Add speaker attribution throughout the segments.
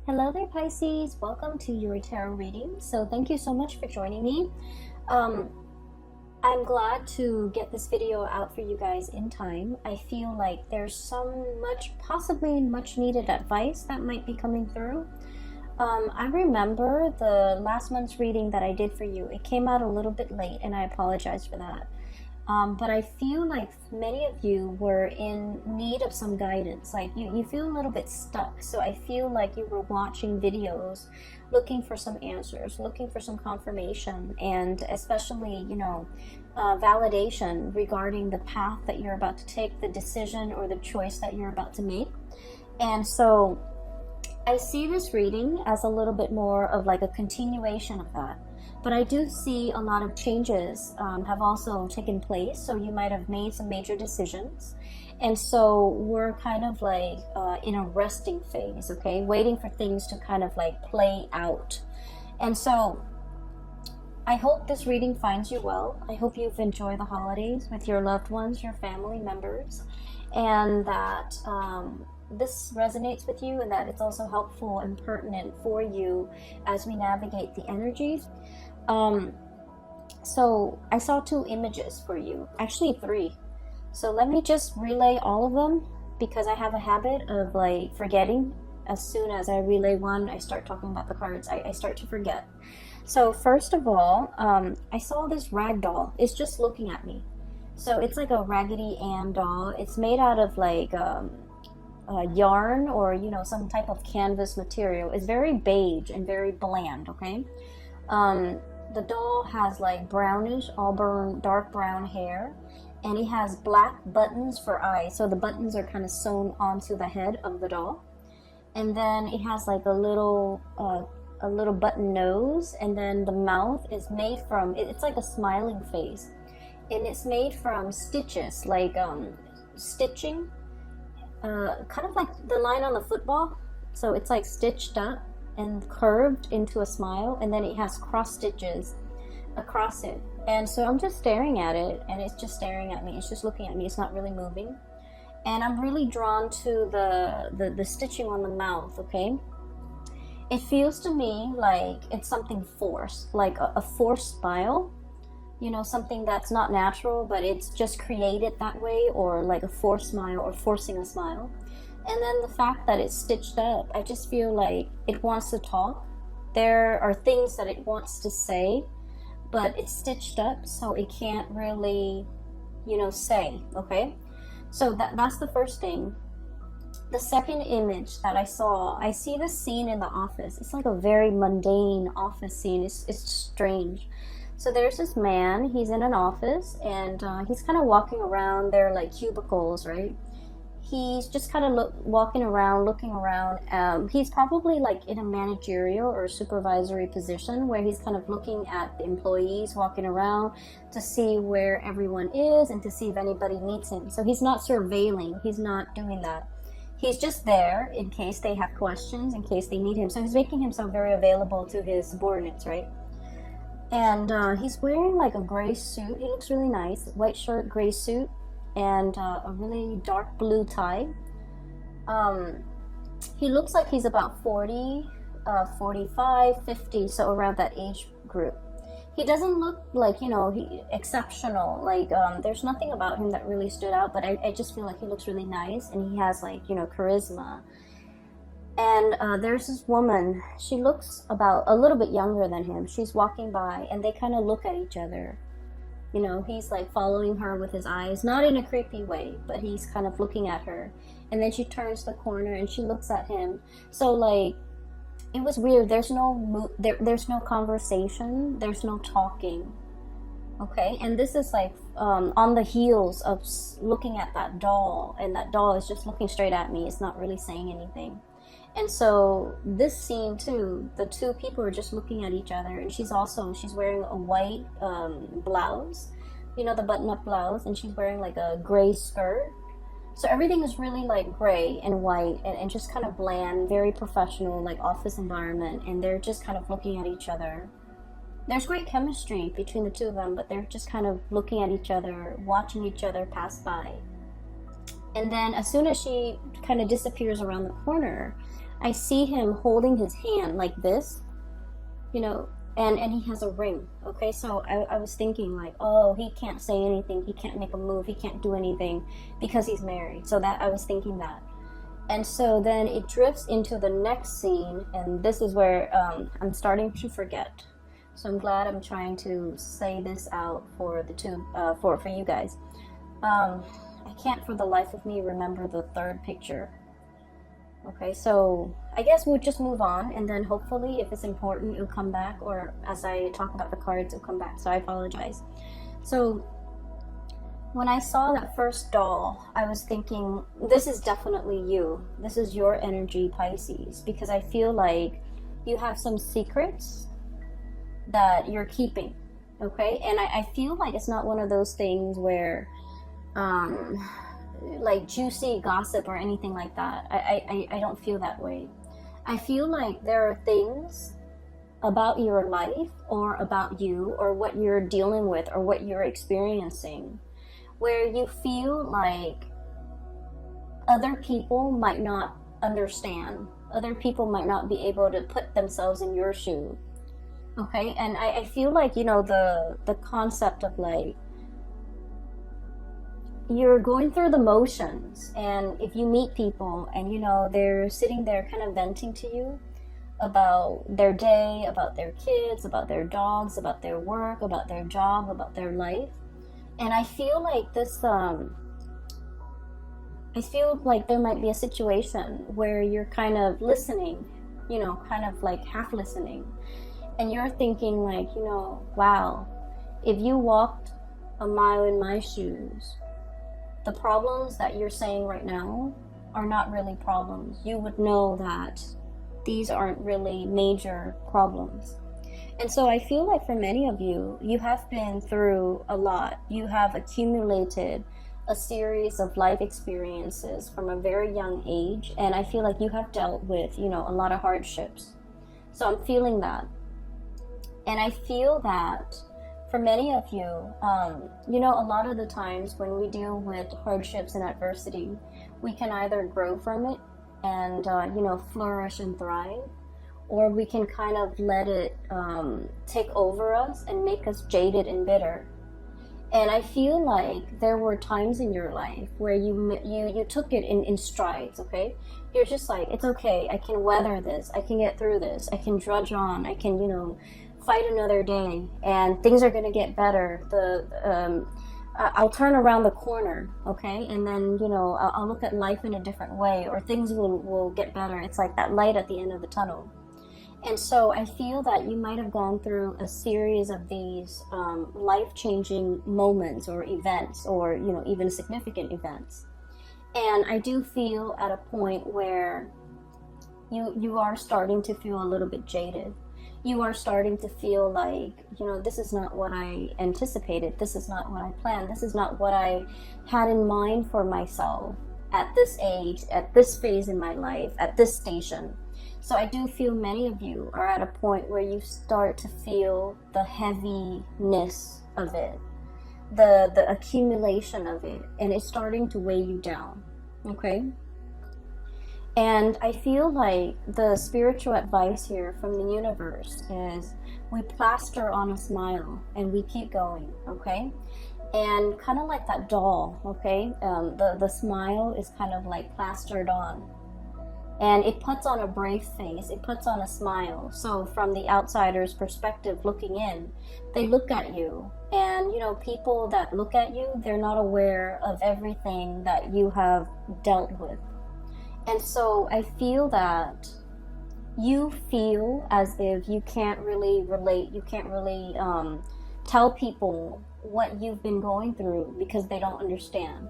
Speaker 1: Hello there, Pisces. Welcome to your tarot reading. So thank you so much for joining me. Um, I'm glad to get this video out for you guys in time. I feel like there's possibly much needed advice that might be coming through. I remember the last month's reading that I did for you. It came out a little bit late and I apologize for that. But I feel like many of you were in need of some guidance. Like you feel a little bit stuck. So I feel like you were watching videos, looking for some answers, looking for some confirmation, and especially, validation regarding the path that you're about to take, the decision or the choice that you're about to make. And so I see this reading as a little bit more of like a continuation of that. But I do see a lot of changes have also taken place. So you might have made some major decisions. And so we're kind of like in a resting phase, okay? Waiting for things to kind of like play out. And so I hope this reading finds you well. I hope you've enjoyed the holidays with your loved ones, your family members, and that this resonates with you and that it's also helpful and pertinent for you as we navigate the energies. So I saw 2 images for you, actually 3. So let me just relay all of them because I have a habit of like forgetting. As soon as I relay one, I start talking about the cards, I start to forget. So first of all, I saw this rag doll. It's just looking at me. So it's like a Raggedy Ann doll. It's made out of like yarn or some type of canvas material. It's very beige and very bland, okay? The doll has like brownish auburn dark brown hair, and it has black buttons for eyes, so the buttons are kind of sewn onto the head of the doll. And then it has like a little button nose, and then the mouth is made from it's like a smiling face, and it's made from stitches, like stitching, kind of like the line on the football. So it's like stitched up and curved into a smile, and then it has cross stitches across it. And so I'm just staring at it, and it's just staring at me. It's just looking at me. It's not really moving. And I'm really drawn to the stitching on the mouth, okay? It feels to me like it's something forced, like a forced smile, something that's not natural, but it's just created that way, or like a forced smile or forcing a smile. And then the fact that it's stitched up, I just feel like it wants to talk. There are things that it wants to say, but it's stitched up, so it can't really, say, okay? So that's the first thing. The second image that I see this scene in the office. It's like a very mundane office scene. It's strange. So there's this man, he's in an office, and he's kind of walking around. There are like cubicles, right? He's just kind of walking around, looking around. He's probably like in a managerial or supervisory position where he's kind of looking at the employees walking around to see where everyone is and to see if anybody needs him. So he's not surveilling. He's not doing that. He's just there in case they have questions, in case they need him. So he's making himself very available to his subordinates, right? And he's wearing like a gray suit. He looks really nice. White shirt, gray suit, and a really dark blue tie. He looks like he's about 40, 45, 50, so around that age group. He doesn't look like, exceptional. Like, there's nothing about him that really stood out, but I just feel like he looks really nice, and he has like, charisma. And there's this woman. She looks about a little bit younger than him. She's walking by, and they kind of look at each other. He's like following her with his eyes, not in a creepy way, but he's kind of looking at her. And then she turns the corner and she looks at him. So like, it was weird. There's no conversation. There's no talking. Okay, and this is like on the heels of looking at that doll, and that doll is just looking straight at me. It's not really saying anything. And so this scene too, the 2 people are just looking at each other, and she's wearing a white blouse, the button-up blouse, and she's wearing like a gray skirt. So everything is really like gray and white and just kind of bland, very professional, like office environment, and they're just kind of looking at each other. There's great chemistry between the 2 of them, but they're just kind of looking at each other, watching each other pass by. And then as soon as she kind of disappears around the corner, I see him holding his hand like this, you know, and he has a ring. Okay, so I was thinking like, oh, he can't say anything, he can't make a move, he can't do anything because he's married. So that I was thinking that. And so then it drifts into the next scene, and this is where I'm starting to forget. So I'm glad I'm trying to say this out for the two, for you guys. I can't for the life of me remember the third picture. Okay, so I guess we'll just move on, and then hopefully if it's important, it'll come back, or as I talk about the cards, it'll come back. So I apologize. So when I saw that first doll, I was thinking, this is definitely you. This is your energy, Pisces, because I feel like you have some secrets that you're keeping, okay? And I feel like it's not one of those things where, like juicy gossip or anything like that. I don't feel that way. I feel like there are things about your life or about you or what you're dealing with or what you're experiencing where you feel like other people might not understand. Other people might not be able to put themselves in your shoe. Okay, and I feel like, you know, the concept of like, you're going through the motions, and if you meet people and, you know, they're sitting there kind of venting to you about their day, about their kids, about their dogs, about their work, about their job, about their life. And I feel like this, I feel like there might be a situation where you're kind of listening, you know, kind of like half listening. And you're thinking like, you know, wow, if you walked a mile in my shoes, the problems that you're saying right now are not really problems. You would know that these aren't really major problems. And so I feel like for many of you, you have been through a lot. You have accumulated a series of life experiences from a very young age. And I feel like you have dealt with, you know, a lot of hardships. So I'm feeling that. And I feel that for many of you, you know, a lot of the times when we deal with hardships and adversity, we can either grow from it and, you know, flourish and thrive, or we can kind of let it take over us and make us jaded and bitter. And I feel like there were times in your life where you took it in strides, okay? You're just like, it's okay, I can weather this, I can get through this, I can drudge on, I can, you know, fight another day, and things are going to get better. I'll turn around the corner, okay? And then, you know, I'll look at life in a different way, or things will get better. It's like that light at the end of the tunnel. And so I feel that you might have gone through a series of these life-changing moments or events, or, you know, even significant events. And I do feel at a point where you are starting to feel a little bit jaded. You are starting to feel like, you know, this is not what I anticipated. This is not what I planned. This is not what I had in mind for myself at this age, at this phase in my life, at this station. So I do feel many of you are at a point where you start to feel the heaviness of it, the accumulation of it, and it's starting to weigh you down, okay? And I feel like the spiritual advice here from the universe is we plaster on a smile and we keep going, okay? And kind of like that doll, okay? The smile is kind of like plastered on. And it puts on a brave face, it puts on a smile. So from the outsider's perspective looking in, they look at you. And, you know, people that look at you, they're not aware of everything that you have dealt with. And so I feel that you feel as if you can't really relate, you can't really tell people what you've been going through because they don't understand.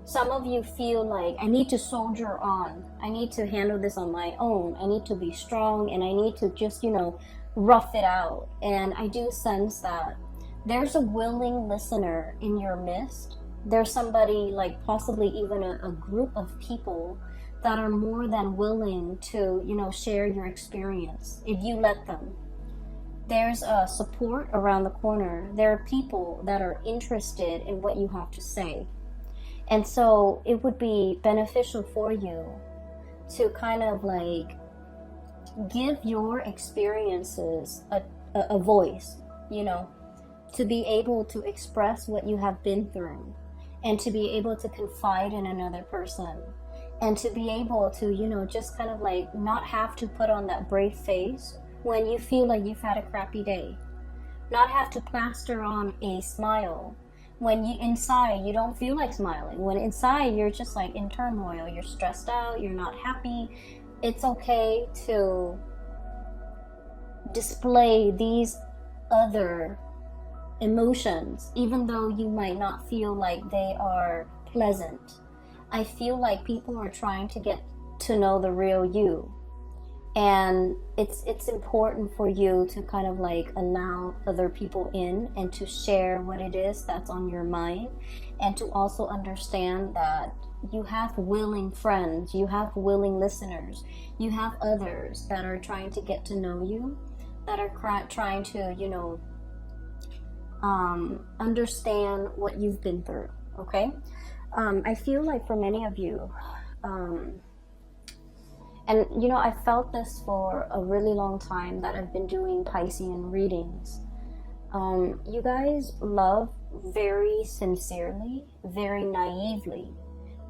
Speaker 1: Some of you feel like, I need to soldier on. I need to handle this on my own. I need to be strong, and I need to just, you know, rough it out. And I do sense that there's a willing listener in your midst. There's somebody, like possibly even a group of people that are more than willing to, you know, share your experience if you let them. There's a support around the corner. There are people that are interested in what you have to say. And so it would be beneficial for you to kind of like give your experiences a voice, you know, to be able to express what you have been through, and to be able to confide in another person, and to be able to, you know, just kind of like not have to put on that brave face when you feel like you've had a crappy day, not have to plaster on a smile when you inside you don't feel like smiling, when inside you're just like in turmoil, you're stressed out, you're not happy. It's okay to display these other emotions, even though you might not feel like they are pleasant. I feel like people are trying to get to know the real you, and it's important for you to kind of like allow other people in and to share what it is that's on your mind, and to also understand that you have willing friends, you have willing listeners, you have others that are trying to get to know you, that are trying to, you know, understand what you've been through. Okay, I feel like for many of you, and you know, I felt this for a really long time that I've been doing Piscean readings. You guys love very sincerely, very naively,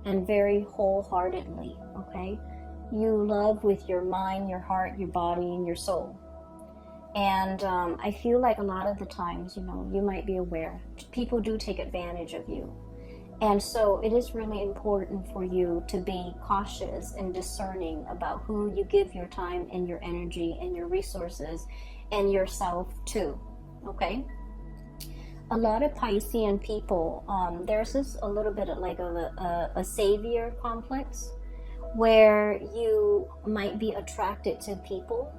Speaker 1: and very wholeheartedly. Okay, you love with your mind, your heart, your body, and your soul. And I feel like a lot of the times, you know, you might be aware, people do take advantage of you. And so it is really important for you to be cautious and discerning about who you give your time and your energy and your resources and yourself to, okay? A lot of Piscean people, there's this a little bit of like a savior complex, where you might be attracted to people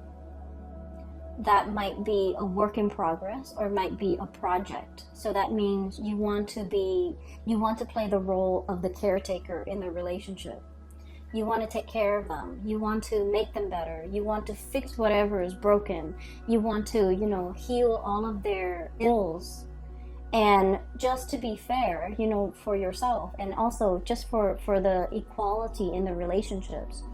Speaker 1: that might be a work in progress or might be a project. So that means you want to play the role of the caretaker in the relationship. You want to take care of them. You want to make them better. You want to fix whatever is broken. You want to, you know, heal all of their ills. And just to be fair, you know, for yourself, and also just for the equality in the relationships.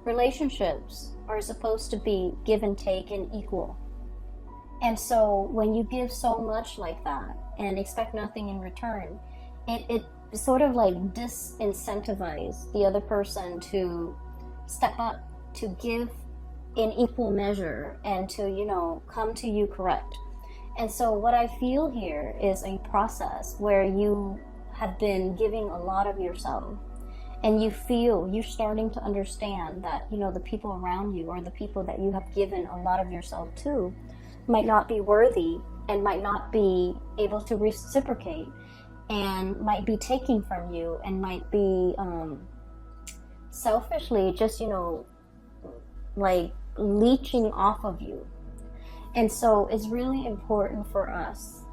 Speaker 1: Relationships are supposed to be give and take and equal. And so when you give so much like that and expect nothing in return, it sort of like disincentivizes the other person to step up, to give in equal measure, and to, you know, come to you correct. And so what I feel here is a process where you have been giving a lot of yourself, and you feel you're starting to understand that, you know, the people around you, or the people that you have given a lot of yourself to, might not be worthy and might not be able to reciprocate, and might be taking from you, and might be selfishly just, you know, like leeching off of you. And so it's really important for us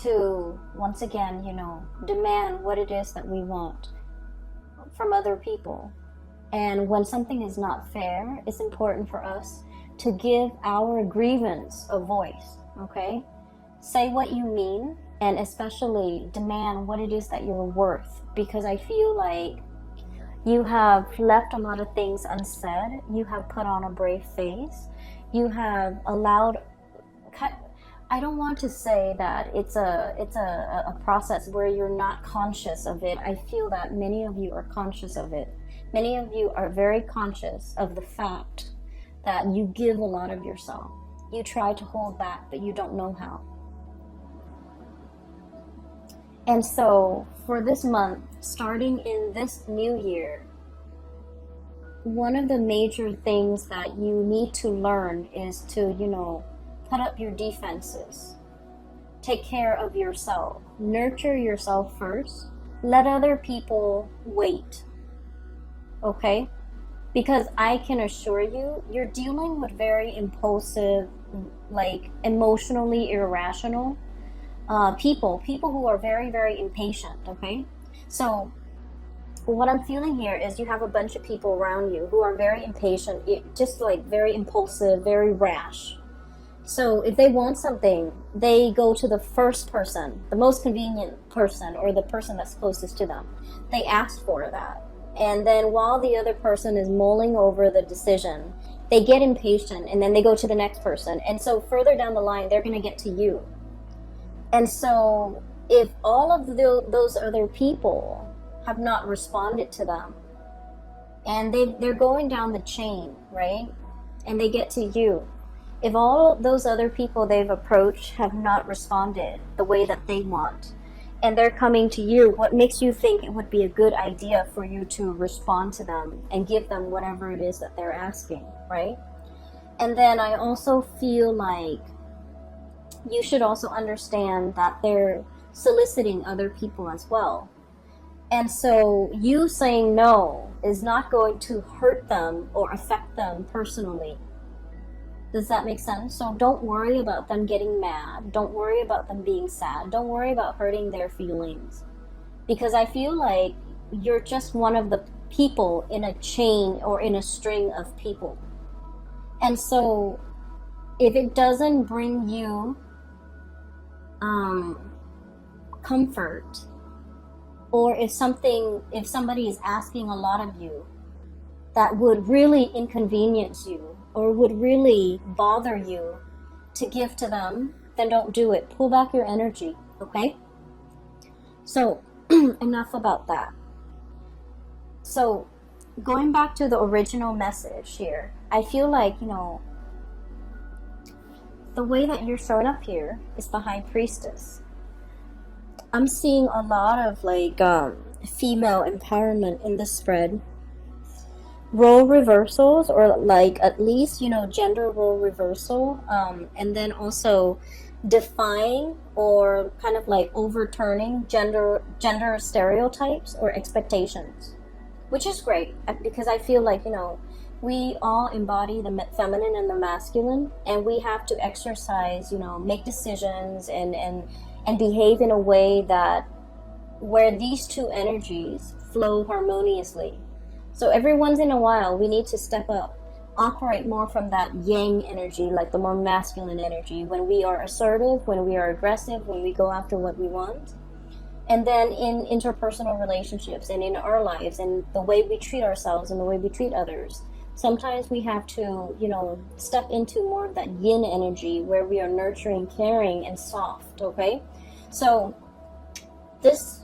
Speaker 1: to, once again, you know, demand what it is that we want from other people. And when something is not fair, it's important for us to give our grievance a voice, okay? Say what you mean, and especially demand what it is that you're worth, because I feel like you have left a lot of things unsaid. You have put on a brave face. You have allowed, I don't want to say that it's a process where you're not conscious of it. I feel that many of you are conscious of it. Many of you are very conscious of the fact that you give a lot of yourself. You try to hold back, but you don't know how. And so for this month, starting in this new year, one of the major things that you need to learn is to, you know, put up your defenses. Take care of yourself. Nurture yourself first. Let other people wait. Okay? Because I can assure you, you're dealing with very impulsive, like emotionally irrational people who are very, very impatient, okay? So what I'm feeling here is you have a bunch of people around you who are very impatient, just like very impulsive, very rash. So if they want something, they go to the first person, the most convenient person, or the person that's closest to them. They ask for that. And then while the other person is mulling over the decision, they get impatient and then they go to the next person. And so further down the line, they're going to get to you. And so if all of those other people have not responded to them, and they're going down the chain, right? And they get to you. If all those other people they've approached have not responded the way that they want, and they're coming to you, what makes you think it would be a good idea for you to respond to them and give them whatever it is that they're asking, right? And then I also feel like you should also understand that they're soliciting other people as well. And so you saying no is not going to hurt them or affect them personally. Does that make sense? So don't worry about them getting mad. Don't worry about them being sad. Don't worry about hurting their feelings. Because I feel like you're just one of the people in a chain or in a string of people. And so if it doesn't bring you comfort, or if somebody is asking a lot of you that would really inconvenience you or would really bother you to give to them, then don't do it. Pull back your energy, okay? So enough about that. So going back to the original message here, I feel like, the way that you're showing up here is the High Priestess. I'm seeing a lot of female empowerment in this spread. Role reversals, or at least, gender role reversal. And then also defying or kind of overturning gender stereotypes or expectations. Which is great, because I feel like, we all embody the feminine and the masculine, and we have to exercise, make decisions and behave in a way that where these two energies flow harmoniously. So every once in a while, we need to step up, operate more from that yang energy, like the more masculine energy, when we are assertive, when we are aggressive, when we go after what we want. And then in interpersonal relationships and in our lives and the way we treat ourselves and the way we treat others, sometimes we have to, step into more of that yin energy where we are nurturing, caring, and soft, okay? So this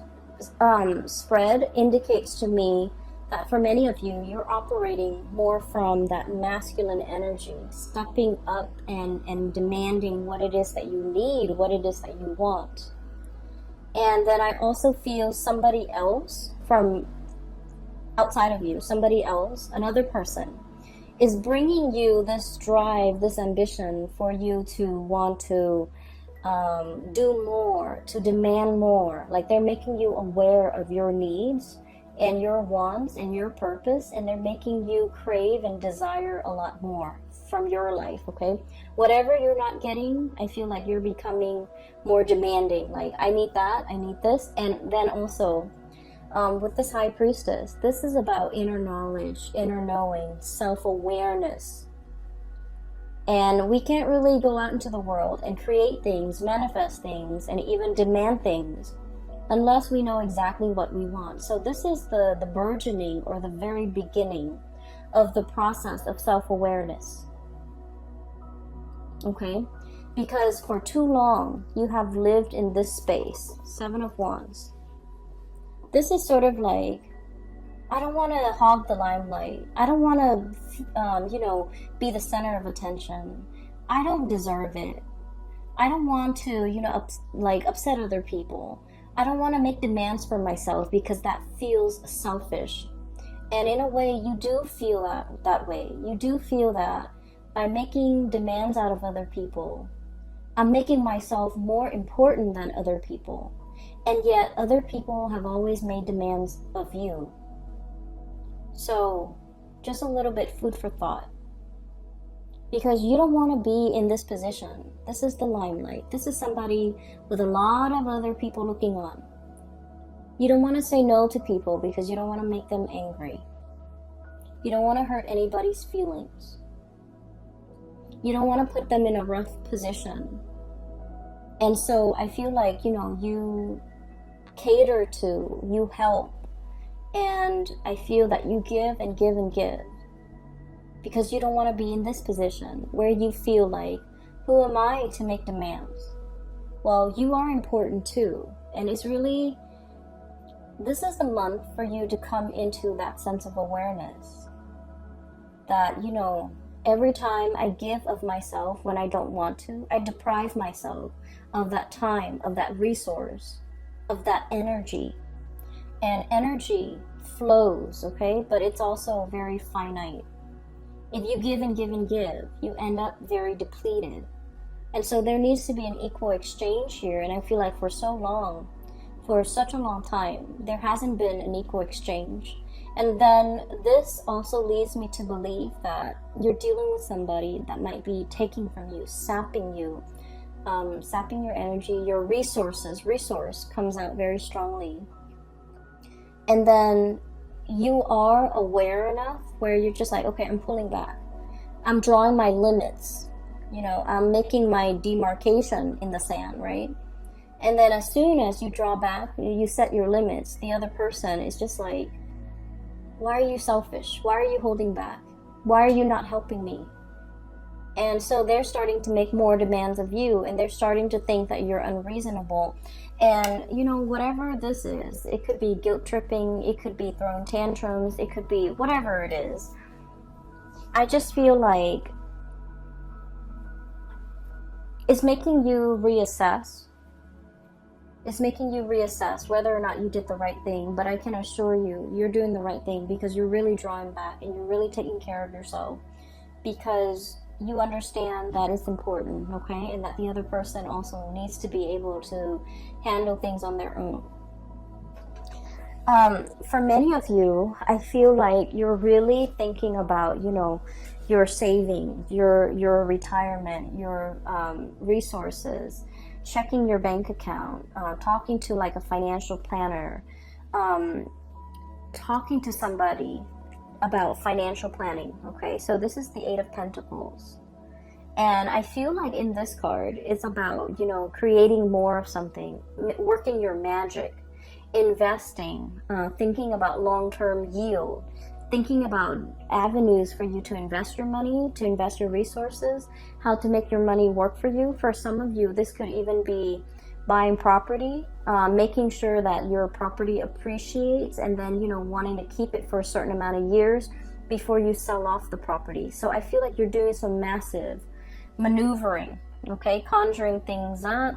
Speaker 1: spread indicates to me that for many of you, you're operating more from that masculine energy, stepping up and demanding what it is that you need, what it is that you want. And then I also feel somebody else from outside of you, somebody else, another person, is bringing you this drive, this ambition for you to want to do more, to demand more. Like they're making you aware of your needs and your wants and your purpose, and they're making you crave and desire a lot more from your life, okay? Whatever you're not getting, I feel like you're becoming more demanding. Like, I need that, I need this. And then also, with this High Priestess, this is about inner knowledge, inner knowing, self-awareness. And we can't really go out into the world and create things, manifest things, and even demand things unless we know exactly what we want. So this is the burgeoning or the very beginning of the process of self-awareness. Okay? Because for too long, you have lived in this space. 7 of Wands. This is sort of like, I don't want to hog the limelight. I don't want to, be the center of attention. I don't deserve it. I don't want to, upset other people. I don't want to make demands for myself because that feels selfish. And in a way, you do feel that way. You do feel that by making demands out of other people, I'm making myself more important than other people. And yet, other people have always made demands of you. So, just a little bit food for thought. Because you don't want to be in this position. This is the limelight. This is somebody with a lot of other people looking on. You don't want to say no to people because you don't want to make them angry. You don't want to hurt anybody's feelings. You don't want to put them in a rough position. And so I feel like, you cater to, you help, And I feel that you give and give and give because you don't want to be in this position where you feel like, who am I to make demands? Well, you are important too. And it's really, this is the month for you to come into that sense of awareness that, you know, every time I give of myself when I don't want to, I deprive myself of that time, of that resource, of that energy. And energy flows, okay? But it's also very finite. If you give and give and give, you end up very depleted. And so there needs to be an equal exchange here. And I feel like for so long, for such a long time, there hasn't been an equal exchange. And then this also leads me to believe that you're dealing with somebody that might be taking from you, sapping you, sapping your energy, your resources. Resource comes out very strongly. And then you are aware enough where you're just like, okay, I'm pulling back. I'm drawing my limits. You know, I'm making my demarcation in the sand, right? And then as soon as you draw back, you set your limits, the other person is just like, why are you selfish? Why are you holding back? Why are you not helping me? And so they're starting to make more demands of you, and they're starting to think that you're unreasonable. And, you know, whatever this is, it could be guilt tripping, it could be throwing tantrums, it could be whatever it is. I just feel like it's making you reassess. It's making you reassess whether or not you did the right thing. But I can assure you, you're doing the right thing because you're really drawing back and you're really taking care of yourself because you understand that it's important, okay? And that the other person also needs to be able to handle things on their own. For many of you, I feel like you're really thinking about, you know, your savings, your retirement, your resources, checking your bank account, talking to like a financial planner, talking to somebody about financial planning, okay? So this is the Eight of Pentacles. And I feel like in this card, it's about, you know, creating more of something, working your magic, investing, thinking about long-term yield, thinking about avenues for you to invest your money, to invest your resources, how to make your money work for you. For some of you, this could even be buying property, making sure that your property appreciates, and then, you know, wanting to keep it for a certain amount of years before you sell off the property. So I feel like you're doing some massive maneuvering, okay, conjuring things up,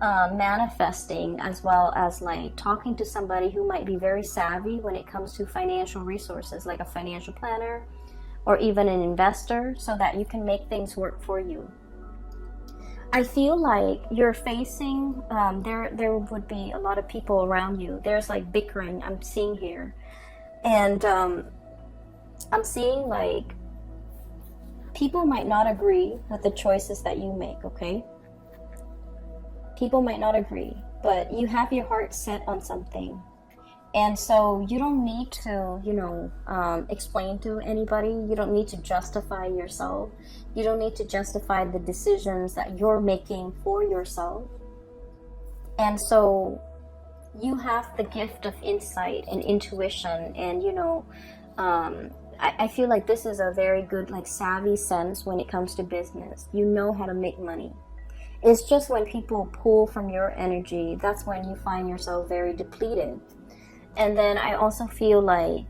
Speaker 1: manifesting, as well as like talking to somebody who might be very savvy when it comes to financial resources, like a financial planner or even an investor, so that you can make things work for you. I feel like you're facing, there would be a lot of people around you. There's like bickering I'm seeing here. And I'm seeing like people might not agree with the choices that you make, okay? People might not agree, but you have your heart set on something. And so you don't need to, you know, explain to anybody. You don't need to justify yourself. You don't need to justify the decisions that you're making for yourself. And so you have the gift of insight and intuition. And, you know, I feel like this is a very good, like, savvy sense when it comes to business. You know how to make money. It's just when people pull from your energy, that's when you find yourself very depleted. And then I also feel like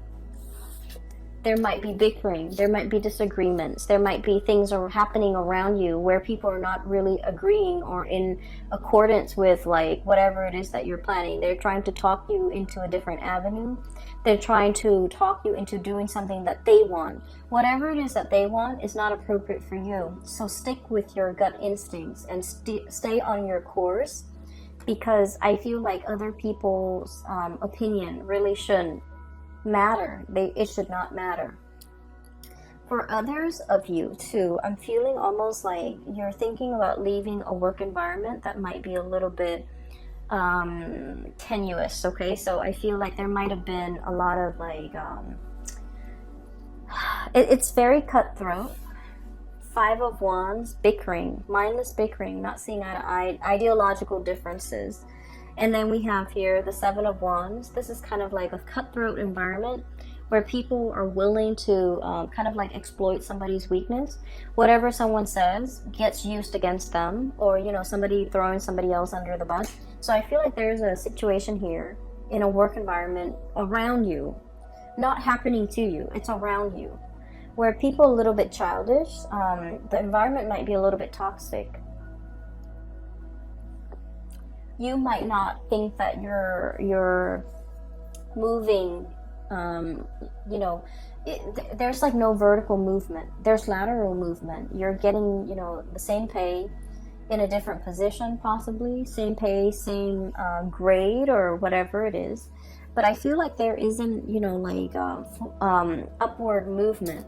Speaker 1: there might be bickering, there might be disagreements, there might be things are happening around you where people are not really agreeing or in accordance with like whatever it is that you're planning. They're trying to talk you into a different avenue. They're trying to talk you into doing something that they want. Whatever it is that they want is not appropriate for you. So stick with your gut instincts and stay on your course, because I feel like other people's opinion really shouldn't matter. It should not matter. For others of you too, I'm feeling almost like you're thinking about leaving a work environment that might be a little bit tenuous, okay? So I feel like there might have been a lot of like it's very cutthroat. Five of Wands, bickering, mindless bickering, not seeing eye to eye, ideological differences. And then we have here the Seven of Wands. This is kind of like a cutthroat environment where people are willing to kind of like exploit somebody's weakness. Whatever someone says gets used against them, or, you know, somebody throwing somebody else under the bus. So I feel like there's a situation here in a work environment around you, not happening to you, it's around you, where people are a little bit childish. The environment might be a little bit toxic. You might not think that you're moving, you know, there's like no vertical movement. There's lateral movement. You're getting, you know, the same pay in a different position, possibly. Same pay, same grade, or whatever it is. But I feel like there isn't, you know, like upward movement.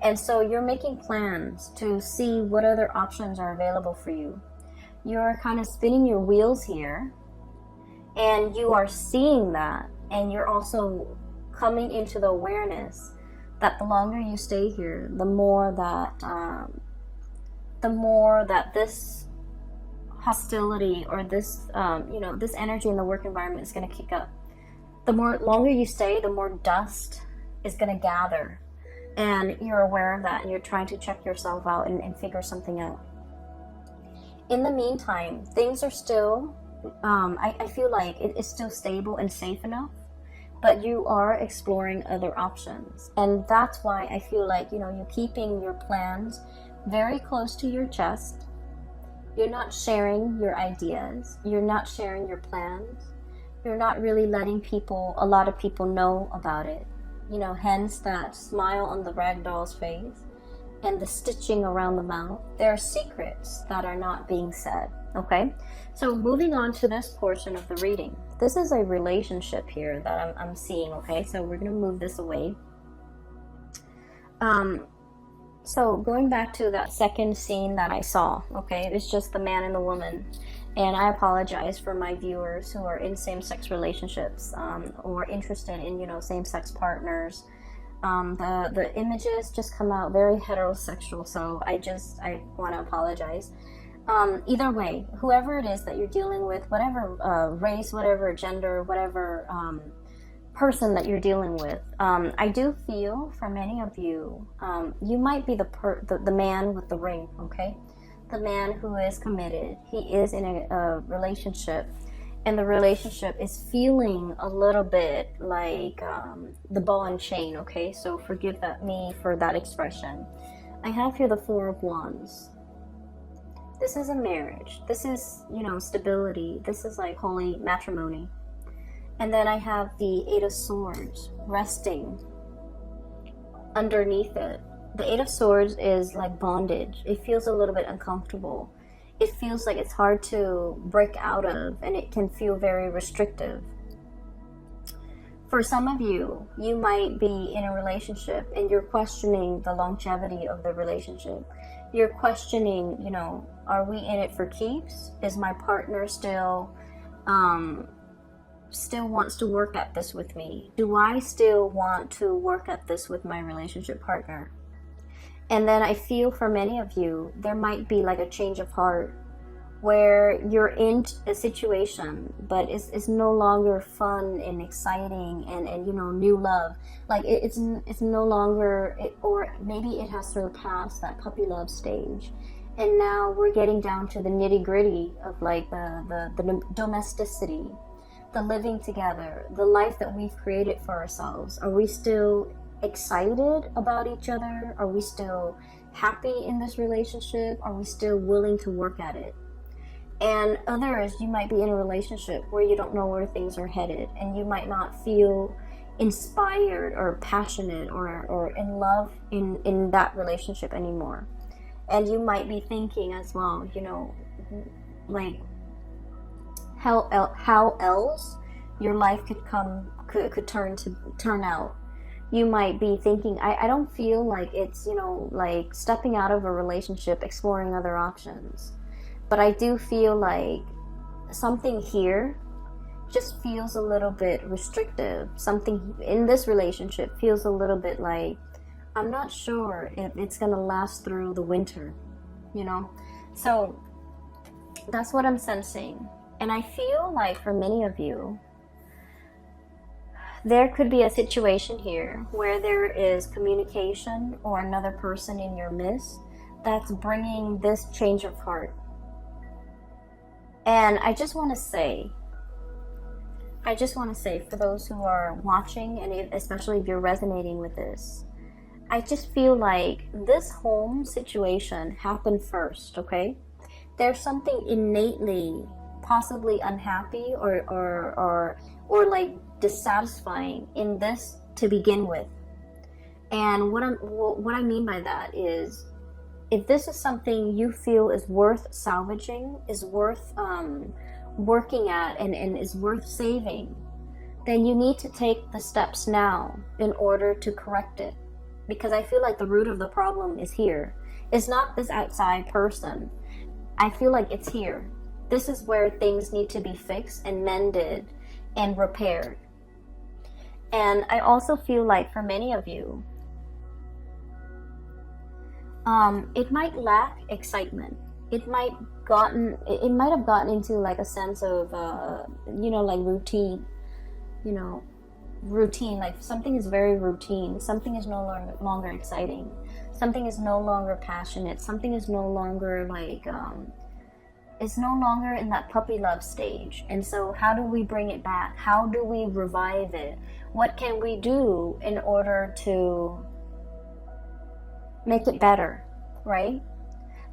Speaker 1: And so you're making plans to see what other options are available for you. You're kind of spinning your wheels here, and you are seeing that, and you're also coming into the awareness that the longer you stay here, the more that this hostility, or this you know, this energy in the work environment is going to kick up. The more longer you stay, the more dust is going to gather, and you're aware of that, and you're trying to check yourself out and figure something out. In the meantime, things are still, I feel like it is still stable and safe enough, but you are exploring other options. And that's why I feel like, you know, you're keeping your plans very close to your chest. You're not sharing your ideas. You're not sharing your plans. You're not really letting a lot of people know about it. You know, hence that smile on the rag doll's face and the stitching around the mouth. There are secrets that are not being said, okay? So moving on to this portion of the reading. This is a relationship here that I'm seeing, okay? So we're gonna move this away. So going back to that second scene that I saw, okay? It's just the man and the woman. And I apologize for my viewers who are in same-sex relationships, or interested in, you know, same-sex partners. The images just come out very heterosexual, so I want to apologize. Either way, whoever it is that you're dealing with, whatever race, whatever gender, whatever person that you're dealing with, I do feel for many of you, you might be the man with the ring, okay? The man who is committed. He is in a relationship, and the relationship is feeling a little bit like the ball and chain, okay? So forgive me for that expression. I have here the Four of Wands. This is a marriage. This is, you know, stability. This is like holy matrimony. And then I have the Eight of Swords resting underneath it. The Eight of Swords is like bondage. It feels a little bit uncomfortable. It feels like it's hard to break out of, and it can feel very restrictive. For some of you, you might be in a relationship and you're questioning the longevity of the relationship. You're questioning, you know, are we in it for keeps? Is my partner still wants to work at this with me? Do I still want to work at this with my relationship partner? And then I feel for many of you, there might be like a change of heart where you're in a situation, but it's no longer fun and exciting and you know, new love. Like it's no longer, or maybe it has surpassed that puppy love stage. And now we're getting down to the nitty gritty of like the domesticity, the living together, the life that we've created for ourselves. Are we still excited about each other? Are we still happy in this relationship? Are we still willing to work at it? And others, you might be in a relationship where you don't know where things are headed, and you might not feel inspired or passionate or in love in that relationship anymore. And you might be thinking as well, you know, like how else your life could turn out. You might be thinking, I don't feel like it's, you know, like stepping out of a relationship, exploring other options. But I do feel like something here just feels a little bit restrictive. Something in this relationship feels a little bit like, I'm not sure if it's going to last through the winter, you know? So that's what I'm sensing. And I feel like for many of you, there could be a situation here where there is communication or another person in your midst that's bringing this change of heart. And I just want to say for those who are watching, and especially if you're resonating with this, I just feel like this home situation happened first, okay? There's something innately possibly unhappy or like dissatisfying in this to begin with. And what I mean by that is, if this is something you feel is worth salvaging, is worth working at, and is worth saving, then you need to take the steps now in order to correct it. Because I feel like the root of the problem is here. It's not this outside person. I feel like it's here. This is where things need to be fixed and mended and repaired. And I also feel like for many of you, it might lack excitement. It might have gotten into like a sense of like routine. Routine, like something is very routine. Something is no longer exciting. Something is no longer passionate. Something is no longer like it's no longer in that puppy love stage. And so how do we bring it back? How do we revive it? What can we do in order to make it better, right?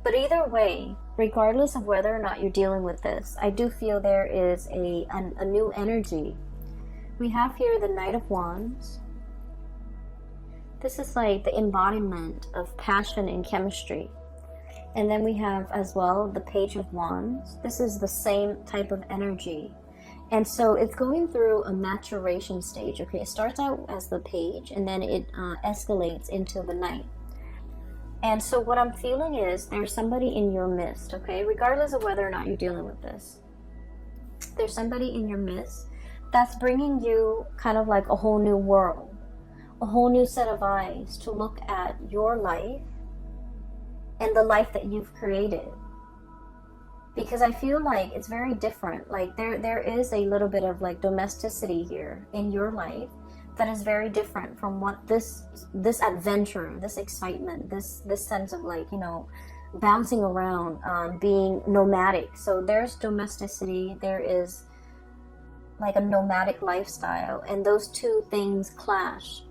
Speaker 1: But either way, regardless of whether or not you're dealing with this, I do feel there is a new energy. We have here the Knight of Wands. This is like the embodiment of passion and chemistry. And then we have as well the Page of Wands. This is the same type of energy. And so it's going through a maturation stage. Okay, it starts out as the Page, and then it escalates into the Knight. And so what I'm feeling is there's somebody in your midst, okay? Regardless of whether or not you're dealing with this. There's somebody in your midst that's bringing you kind of like a whole new world, a whole new set of eyes to look at your life and the life that you've created. Because I feel like it's very different. Like there is a little bit of like domesticity here in your life that is very different from what this adventure, this excitement, this sense of like, bouncing around, being nomadic. So there's domesticity, there is like a nomadic lifestyle, and those two things clash.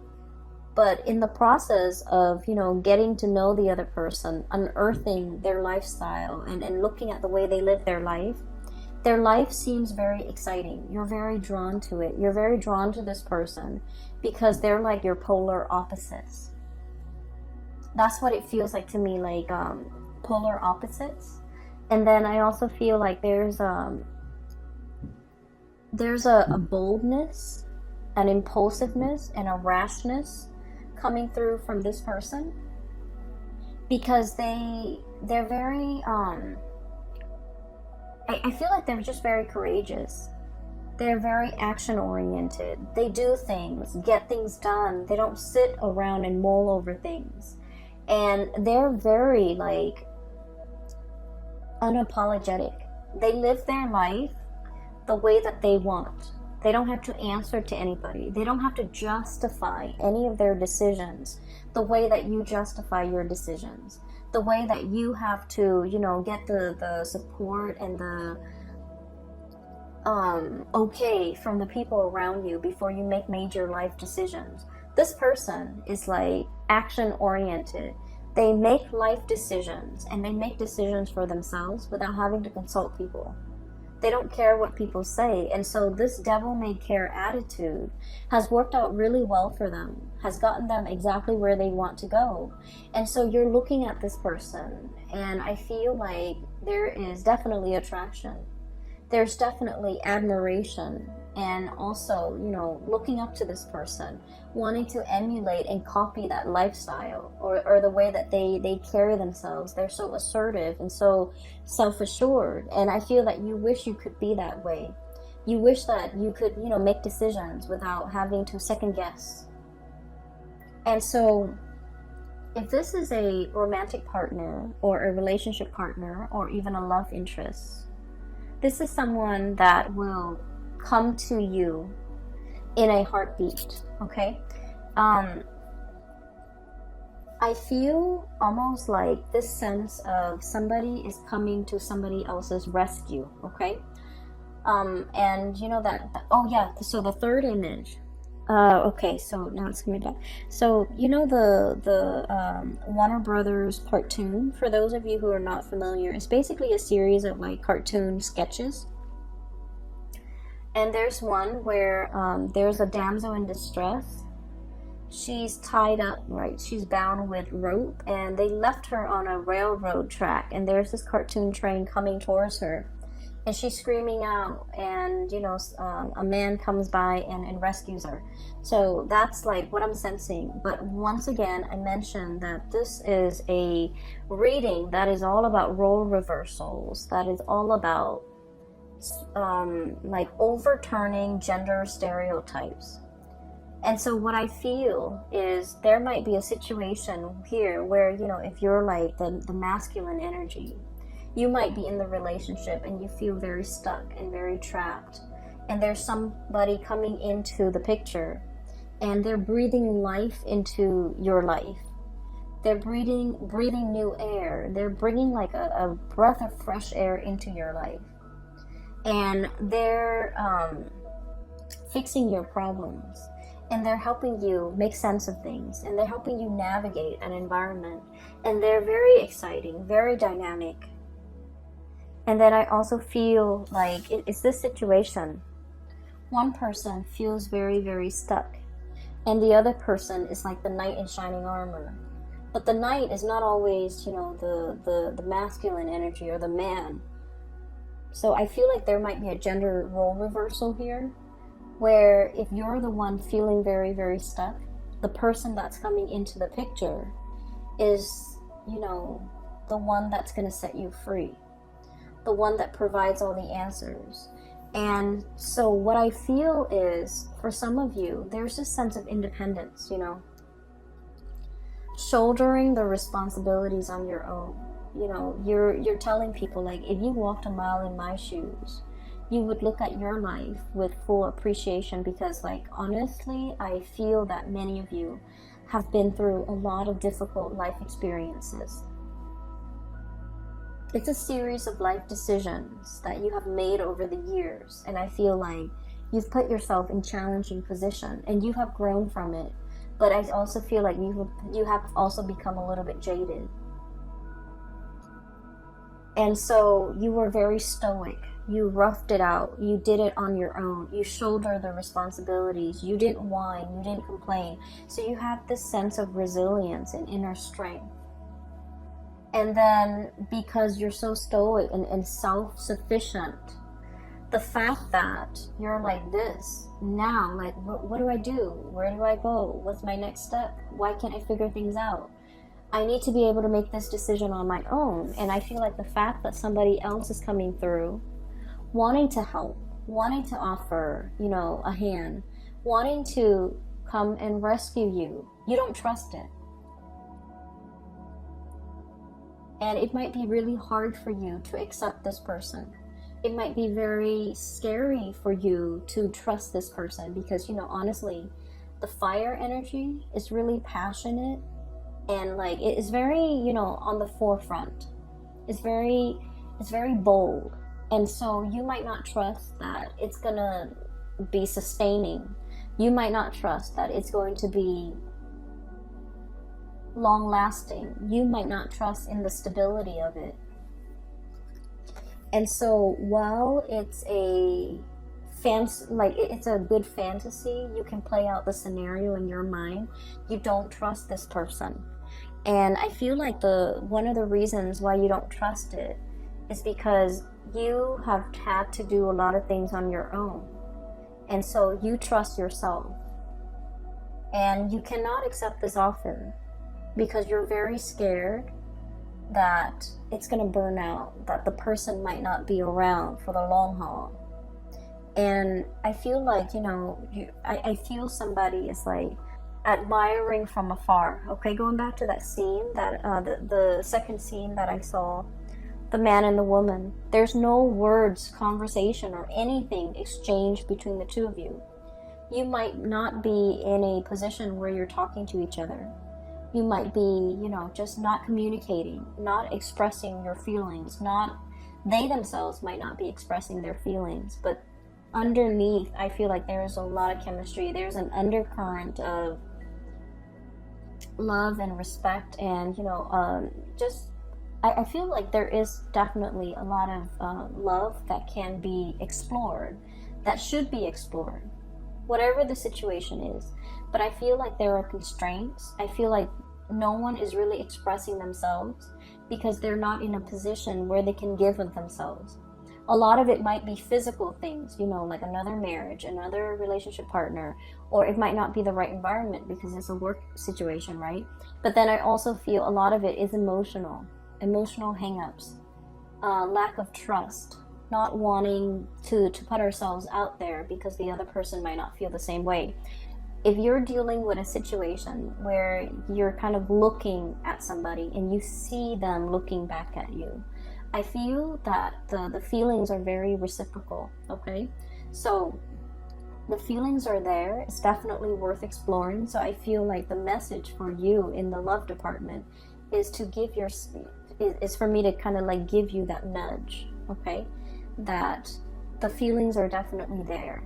Speaker 1: But in the process of, getting to know the other person, unearthing their lifestyle and looking at the way they live their life seems very exciting. You're very drawn to it. You're very drawn to this person because they're like your polar opposites. That's what it feels like to me, like polar opposites. And then I also feel like there's a boldness, an impulsiveness, and a rashness coming through from this person, because they're very I feel like they're just very courageous. They're very action oriented. They do things, get things done. They don't sit around and mull over things. And they're very like unapologetic. They live their life the way that they want. They don't have to answer to anybody. They don't have to justify any of their decisions the way that you justify your decisions. The way that you have to, get the support and the okay from the people around you before you make major life decisions. This person is like action oriented. They make life decisions, and they make decisions for themselves without having to consult people. They don't care what people say. And so this devil-may-care attitude has worked out really well for them, has gotten them exactly where they want to go. And so you're looking at this person, and I feel like there is definitely attraction. There's definitely admiration, and also, looking up to this person, wanting to emulate and copy that lifestyle or the way that they carry themselves. They're so assertive and so self-assured, and I feel that you wish you could be that way. You wish that you could, make decisions without having to second guess. And so if this is a romantic partner or a relationship partner or even a love interest, This is someone that will come to you in a heartbeat, okay? I feel almost like this sense of somebody is coming to somebody else's rescue, okay? And you know oh yeah, so the third image, okay, so now it's coming back. So you know the Warner Brothers cartoon, for those of you who are not familiar, it's basically a series of like cartoon sketches. And there's one where there's a damsel in distress. She's tied up, right? She's bound with rope, and they left her on a railroad track, and there's this cartoon train coming towards her, and she's screaming out, and you know, a man comes by and rescues her. So that's like what I'm sensing. But once again, I mentioned that this is a reading that is all about role reversals, that is all about like overturning gender stereotypes. And so what I feel is there might be a situation here where, you know, if you're like the masculine energy, you might be in the relationship and you feel very stuck and very trapped. And there's somebody coming into the picture and they're breathing life into your life. They're breathing new air. They're bringing like a breath of fresh air into your life. And they're fixing your problems. And they're helping you make sense of things, and they're helping you navigate an environment, and they're very exciting, very dynamic. And then I also feel like it's this situation. One person feels very, very stuck, and the other person is like the knight in shining armor. But the knight is not always, you know, the masculine energy or the man. So I feel like there might be a gender role reversal here, where if you're the one feeling very, very stuck, the person that's coming into the picture is, you know, the one that's going to set you free, the one that provides all the answers. And so what I feel is, for some of you, there's this sense of independence, you know, shouldering the responsibilities on your own. You know, you're telling people, like, if you walked a mile in my shoes, you would look at your life with full appreciation, because, like, honestly, I feel that many of you have been through a lot of difficult life experiences. It's a series of life decisions that you have made over the years, and I feel like you've put yourself in challenging position and you have grown from it. But I also feel like you have also become a little bit jaded. And so you were very stoic. You roughed it out. You did it on your own. You shouldered the responsibilities. You didn't whine. You didn't complain. So you have this sense of resilience and inner strength. And then because you're so stoic and self-sufficient, the fact that you're like this now, like, what do I do? Where do I go? What's my next step? Why can't I figure things out? I need to be able to make this decision on my own. And I feel like the fact that somebody else is coming through, wanting to help, wanting to offer, you know, a hand, wanting to come and rescue you, you don't trust it. And it might be really hard for you to accept this person. It might be very scary for you to trust this person because, you know, honestly, the fire energy is really passionate and, like, it is very, you know, on the forefront. It's very bold. And so you might not trust that it's gonna be sustaining. You might not trust that it's going to be long lasting. You might not trust in the stability of it. And so while it's it's a good fantasy, you can play out the scenario in your mind, you don't trust this person. And I feel like one of the reasons why you don't trust it is because you have had to do a lot of things on your own. And so you trust yourself. And you cannot accept this offer because you're very scared that it's going to burn out, that the person might not be around for the long haul. And I feel like, you know, I feel somebody is like admiring from afar. Okay, going back to that scene, that the second scene that I saw, the man and the woman. There's no words, conversation, or anything exchanged between the two of you. You might not be in a position where you're talking to each other. You might be, just not communicating, not expressing your feelings, they themselves might not be expressing their feelings, but underneath, I feel like there is a lot of chemistry. There's an undercurrent of love and respect, and I feel like there is definitely a lot of love that can be explored, that should be explored, whatever the situation is. But I feel like there are constraints. I feel like no one is really expressing themselves because they're not in a position where they can give of themselves. A lot of it might be physical things, like another marriage, another relationship partner, or it might not be the right environment because it's a work situation, right? But then I also feel a lot of it is emotional hang-ups, lack of trust, not wanting to put ourselves out there because the other person might not feel the same way. If you're dealing with a situation where you're kind of looking at somebody and you see them looking back at you, I feel that the feelings are very reciprocal, okay? So the feelings are there. It's definitely worth exploring. So I feel like the message for you in the love department is for me to kind of like give you that nudge, okay? That the feelings are definitely there.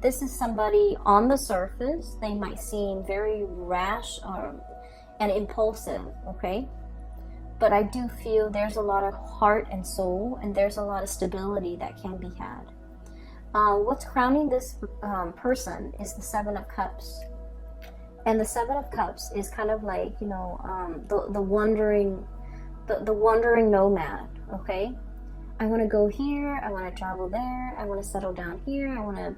Speaker 1: This is somebody on the surface, they might seem very rash and impulsive, okay? But I do feel there's a lot of heart and soul, and there's a lot of stability that can be had. What's crowning this person is the Seven of Cups. And the Seven of Cups is kind of like, the wandering nomad, okay? I want to go here, I want to travel there, I want to settle down here, I want to,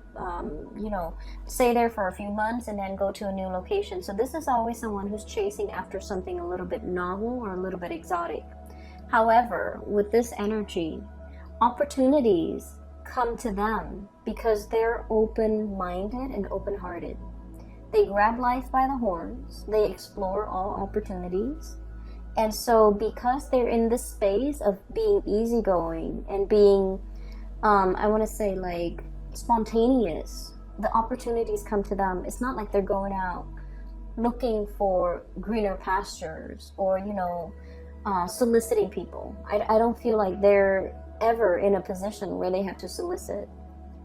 Speaker 1: stay there for a few months and then go to a new location. So this is always someone who's chasing after something a little bit novel or a little bit exotic. However, with this energy, opportunities come to them because they're open-minded and open-hearted. They grab life by the horns, they explore all opportunities. And so because they're in this space of being easygoing and being, I want to say like spontaneous, the opportunities come to them. It's not like they're going out looking for greener pastures or, soliciting people. I don't feel like they're ever in a position where they have to solicit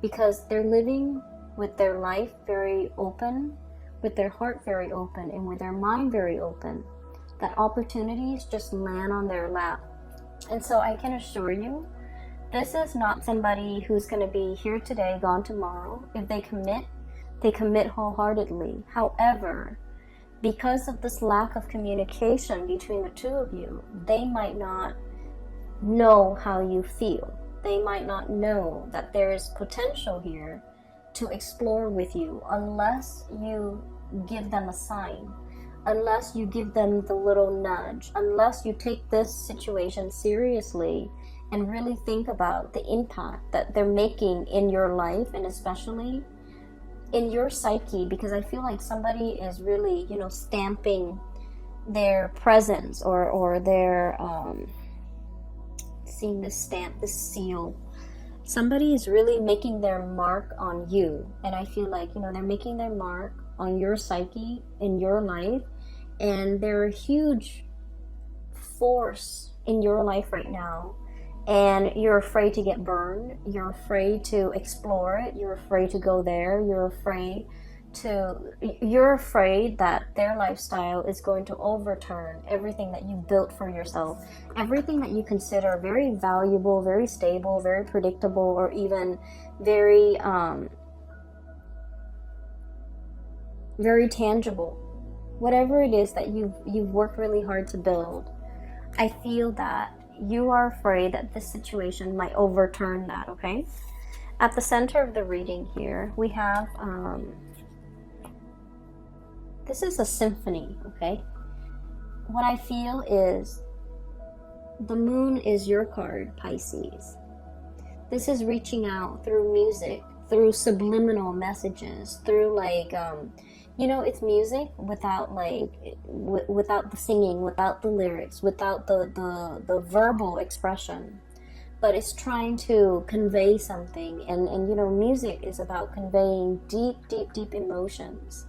Speaker 1: because they're living with their life very open, with their heart very open, and with their mind very open. That opportunities just land on their lap. And so I can assure you, this is not somebody who's going to be here today, gone tomorrow. If they commit wholeheartedly. However, because of this lack of communication between the two of you, they might not know how you feel. They might not know that there is potential here to explore with you unless you give them a sign. Unless you give them the little nudge, unless you take this situation seriously and really think about the impact that they're making in your life and especially in your psyche, because I feel like somebody is really, stamping their presence or their, seeing this stamp, this seal. Somebody is really making their mark on you. And I feel like, they're making their mark on your psyche, in your life, and they're a huge force in your life right now, and you're afraid to get burned, you're afraid to explore it, you're afraid to go there, you're afraid that their lifestyle is going to overturn everything that you built for yourself, everything that you consider very valuable, very stable, very predictable, or even very very tangible. Whatever it is that you've worked really hard to build, I feel that you are afraid that this situation might overturn that, okay? At the center of the reading here, we have, this is a symphony, okay? What I feel is the moon is your card, Pisces. This is reaching out through music, through subliminal messages, through like, You know, it's music without like without the singing, without the lyrics, without the verbal expression, but it's trying to convey something. And you know, music is about conveying deep emotions.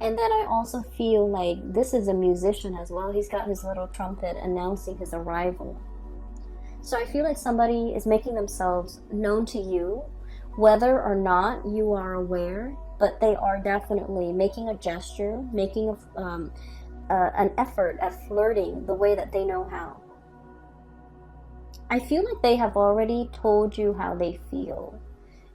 Speaker 1: And then I also feel like this is a musician as well. He's got his little trumpet announcing his arrival. So I feel like somebody is making themselves known to you, whether or not you are aware, but they are definitely making a gesture, making an effort at flirting the way that they know how. I feel like they have already told you how they feel.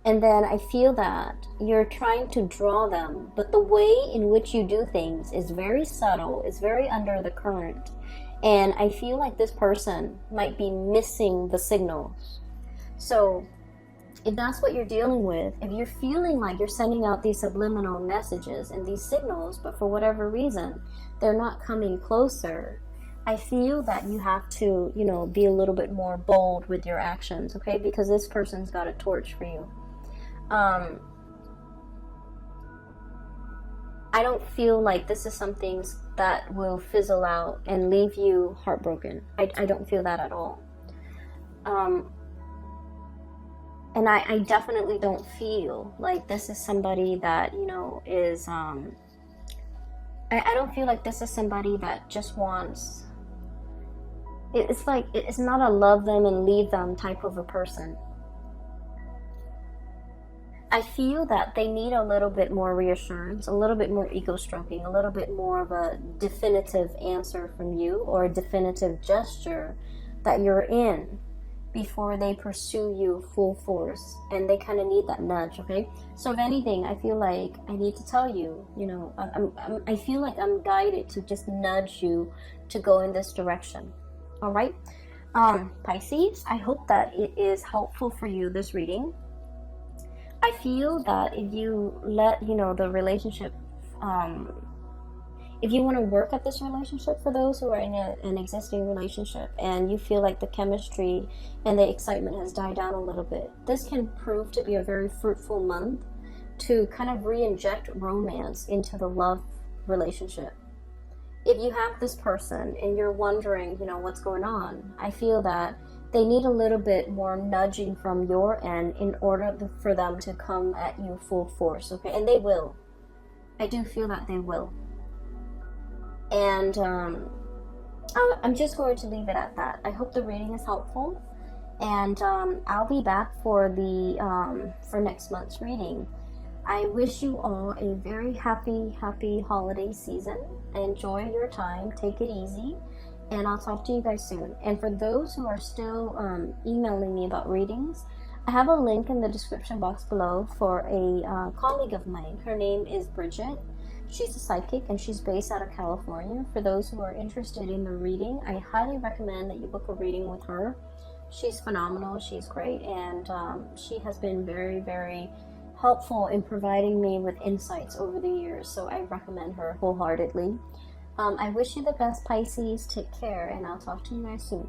Speaker 1: And then I feel that you're trying to draw them, but the way in which you do things is very subtle, it's very under the current. And I feel like this person might be missing the signals. So if that's what you're dealing with, if you're feeling like you're sending out these subliminal messages and these signals, but for whatever reason, they're not coming closer, I feel that you have to, you know, be a little bit more bold with your actions, okay? Because this person's got a torch for you. I don't feel like this is something that will fizzle out and leave you heartbroken. I don't feel that at all. And I definitely don't feel like this is somebody that, you know, is, I don't feel like this is somebody that just wants, it's like, it's not a love them and leave them type of a person. I feel that they need a little bit more reassurance, a little bit more ego stroking, a little bit more of a definitive answer from you, or a definitive gesture that you're in before they pursue you full force. And they kind of need that nudge, okay? So if anything, I feel like I need to tell you, you know, I feel like I'm guided to just nudge you to go in this direction. All right? Pisces, I hope that it is helpful for you, this reading. I feel that if you let, you know, the relationship, if you want to work at this relationship, for those who are in an existing relationship and you feel like the chemistry and the excitement has died down a little bit, this can prove to be a very fruitful month to kind of re-inject romance into the love relationship. If you have this person and you're wondering, you know, what's going on, I feel that they need a little bit more nudging from your end in order for them to come at you full force, okay? And they will. I do feel that they will. And I'm just going to leave it at that. I hope the reading is helpful. And I'll be back for the for next month's reading. I wish you all a very happy holiday season. Enjoy your time. Take it easy. And I'll talk to you guys soon. And for those who are still emailing me about readings, I have a link in the description box below for a colleague of mine. Her name is Bridget. She's a psychic and she's based out of California. For those who are interested in the reading, I highly recommend that you book a reading with her. She's phenomenal. She's great. And she has been very helpful in providing me with insights over the years. So I recommend her wholeheartedly. I wish you the best, Pisces. Take care, and I'll talk to you guys soon.